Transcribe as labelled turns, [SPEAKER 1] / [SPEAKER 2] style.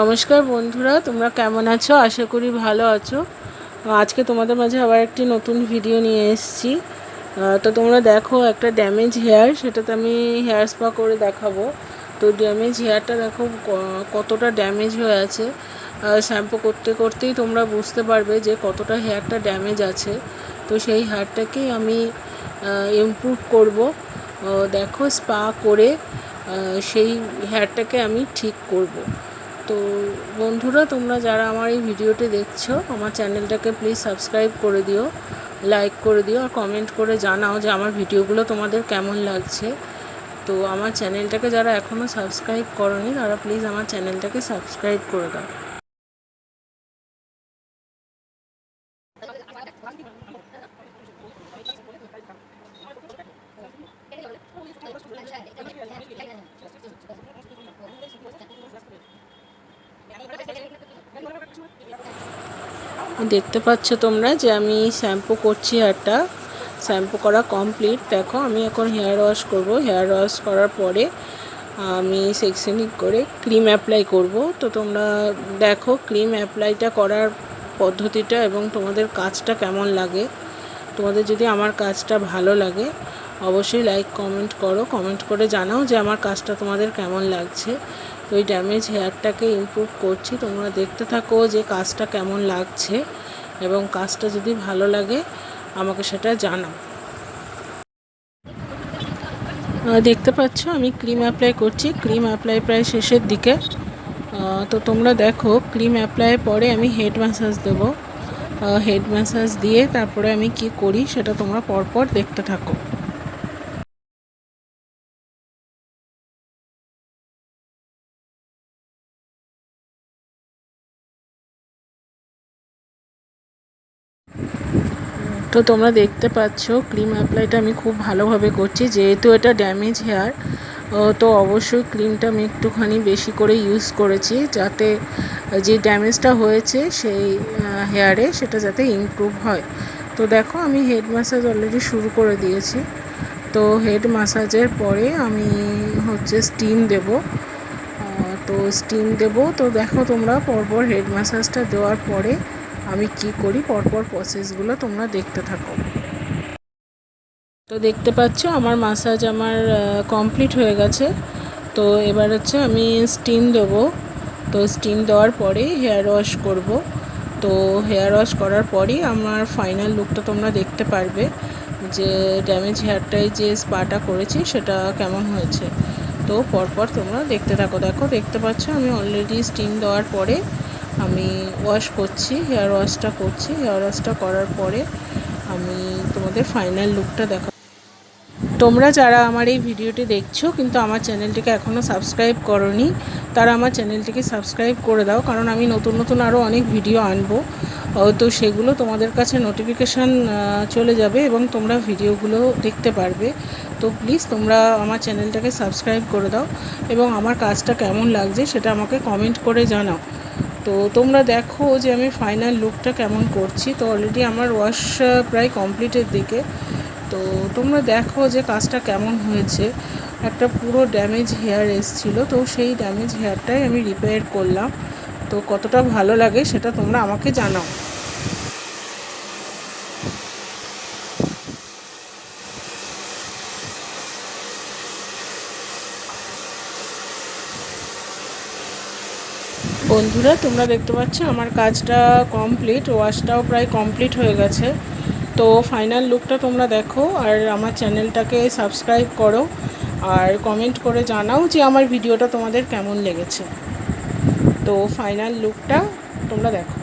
[SPEAKER 1] নমস্কার বন্ধুরা, তোমরা কেমন আছো? আশা করি ভালো আছো। আজকে তোমাদের মাঝে আবার একটি নতুন ভিডিও নিয়ে এসেছি। তো তোমরা দেখো, একটা ড্যামেজ হেয়ার, সেটাতে আমি হেয়ার স্পা করে দেখাবো। তো ড্যামেজ হেয়ারটা দেখো কতটা ড্যামেজ হয়ে আছে। শ্যাম্পু করতে করতেই তোমরা বুঝতে পারবে যে কতটা হেয়ারটা ড্যামেজ আছে। তো সেই হেয়ারটাকেই আমি ইমপ্রুভ করব। দেখো, স্পা করে সেই হেয়ারটাকে আমি ঠিক করব। তো বন্ধুরা, তোমরা যারা আমার এই ভিডিওটি দেখছো, আমার চ্যানেলটাকে প্লিজ সাবস্ক্রাইব করে দিও, লাইক করে দিও, আর কমেন্ট করে জানাও যে আমার ভিডিওগুলো তোমাদের কেমন লাগছে। তো আমার চ্যানেলটাকে যারা এখনও সাবস্ক্রাইব করোনি, তারা প্লিজ আমার চ্যানেলটাকে সাবস্ক্রাইব করে দাও। দেখতে পাচ্ছ তোমরা যে আমি শ্যাম্পু করছি, হেয়ারটা শ্যাম্পু করা কমপ্লিট। দেখো, আমি এখন হেয়ার ওয়াশ করব। হেয়ার ওয়াশ করার পরে আমি সেকশনিক করে ক্রিম অ্যাপ্লাই করব। তো তোমরা দেখো ক্রিম অ্যাপ্লাইটা করার পদ্ধতিটা এবং তোমাদের কাজটা কেমন লাগে। তোমাদের যদি আমার কাজটা ভালো লাগে, অবশ্যই লাইক কমেন্ট করো, কমেন্ট করে জানাও যে আমার কাজটা তোমাদের কেমন লাগছে। তো এই ড্যামেজ হেয়ারটাকে ইমপ্রুভ করছি, তোমরা দেখতে থাকো যে কাজটা কেমন লাগছে, এবং কাজটা যদি ভালো লাগে আমাকে সেটা জানাও। দেখতে পাচ্ছ আমি ক্রিম অ্যাপ্লাই করছি। ক্রিম অ্যাপ্লাই প্রায় শেষের দিকে। তো তোমরা দেখো, ক্রিম অ্যাপ্লাই পরে আমি হেড ম্যাসাজ দেবো। হেড ম্যাসাজ দিয়ে তারপরে আমি কি করি সেটা তোমরা পরপর দেখতে থাকো। তো তোমরা দেখতে পাচ্ছ ক্রিম অ্যাপ্লাইটা আমি খুব ভালোভাবে করছি, যেহেতু এটা ড্যামেজ হেয়ার। তো অবশ্যই ক্রিমটা আমি একটুখানি বেশি করে ইউজ করেছি, যাতে যে ড্যামেজটা হয়েছে সেই হেয়ারে সেটা যাতে ইমপ্রুভ হয়। তো দেখো, আমি হেড ম্যাসাজ অলরেডি শুরু করে দিয়েছি। তো হেড ম্যাসাজের পরে আমি স্টিম দেব। তো স্টিম দেব। তো দেখো, তোমরা পরপর হেড ম্যাসাজটা দেওয়ার পরে আমি কি করি, পরপর প্রসেসগুলো তোমরা দেখতে থাকো। তো দেখতে পাচ্ছ আমার ম্যাসাজ কমপ্লিট হয়ে গেছে। তো এবার আমি স্টিম দেবো। তো স্টিম দেওয়ার পরে হেয়ার ওয়াশ করব। তো হেয়ার ওয়াশ করার পরই আমার ফাইনাল লুকটা তোমরা দেখতে পারবে যে ড্যামেজ হেয়ারটায় যে স্পাটা করেছি সেটা কেমন হয়েছে। তো পরপর তোমরা দেখতে থাকো। দেখো, দেখতে পাচ্ছ আমি অলরেডি স্টিম দেওয়ার পরে আমি ওয়াশ করছি, হেয়ার ওয়াশটা করছি। হেয়ার ওয়াশটা করার পরে আমি তোমাদের ফাইনাল লুকটা দেখাবো। তোমরা যারা আমার এই ভিডিওটি দেখছো কিন্তু আমার চ্যানেলটিকে এখনও সাবস্ক্রাইব করোনি, তারা আমার চ্যানেলটিকে সাবস্ক্রাইব করে দাও, কারণ আমি নতুন নতুন আরও অনেক ভিডিও আনবো। তো সেগুলো তোমাদের কাছে নোটিফিকেশান চলে যাবে এবং তোমরা ভিডিওগুলো দেখতে পারবে। তো প্লিজ তোমরা আমার চ্যানেলটাকে সাবস্ক্রাইব করে দাও এবং আমার কাজটা কেমন লাগছে সেটা আমাকে কমেন্ট করে জানাও। তো তোমরা দেখো যে আমি ফাইনাল লুকটা কেমন করছি। তো অলরেডি আমার ওয়াশ প্রায় কমপ্লিটের দিকে। তো তোমরা দেখো যে কাজটা কেমন হয়েছে। একটা পুরো ড্যামেজ হেয়ার এসেছিলো, তো সেই ড্যামেজ হেয়ারটাই আমি রিপেয়ার করলাম। তো কতটা ভালো লাগে সেটা তোমরা আমাকে জানাও। বন্ধুরা, তোমরা দেখতে পাচ্ছ আমার কাজটা কমপ্লিট, ওয়াশটাও প্রায় কমপ্লিট হয়ে গেছে। তো ফাইনাল লুকটা তোমরা দেখো, আর আমার চ্যানেলটাকে সাবস্ক্রাইব করো, আর কমেন্ট করে জানাও যে আমার ভিডিওটা তোমাদের কেমন লেগেছে। তো ফাইনাল লুকটা তোমরা দেখো।